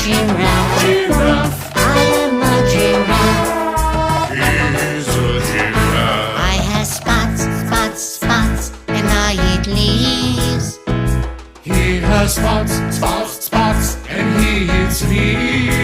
giraffe. Giraffe. I am a giraffe. He's a giraffe. I have spots, spots, spots, and I eat leaves. He has spots, spots, spots, and he eats leaves.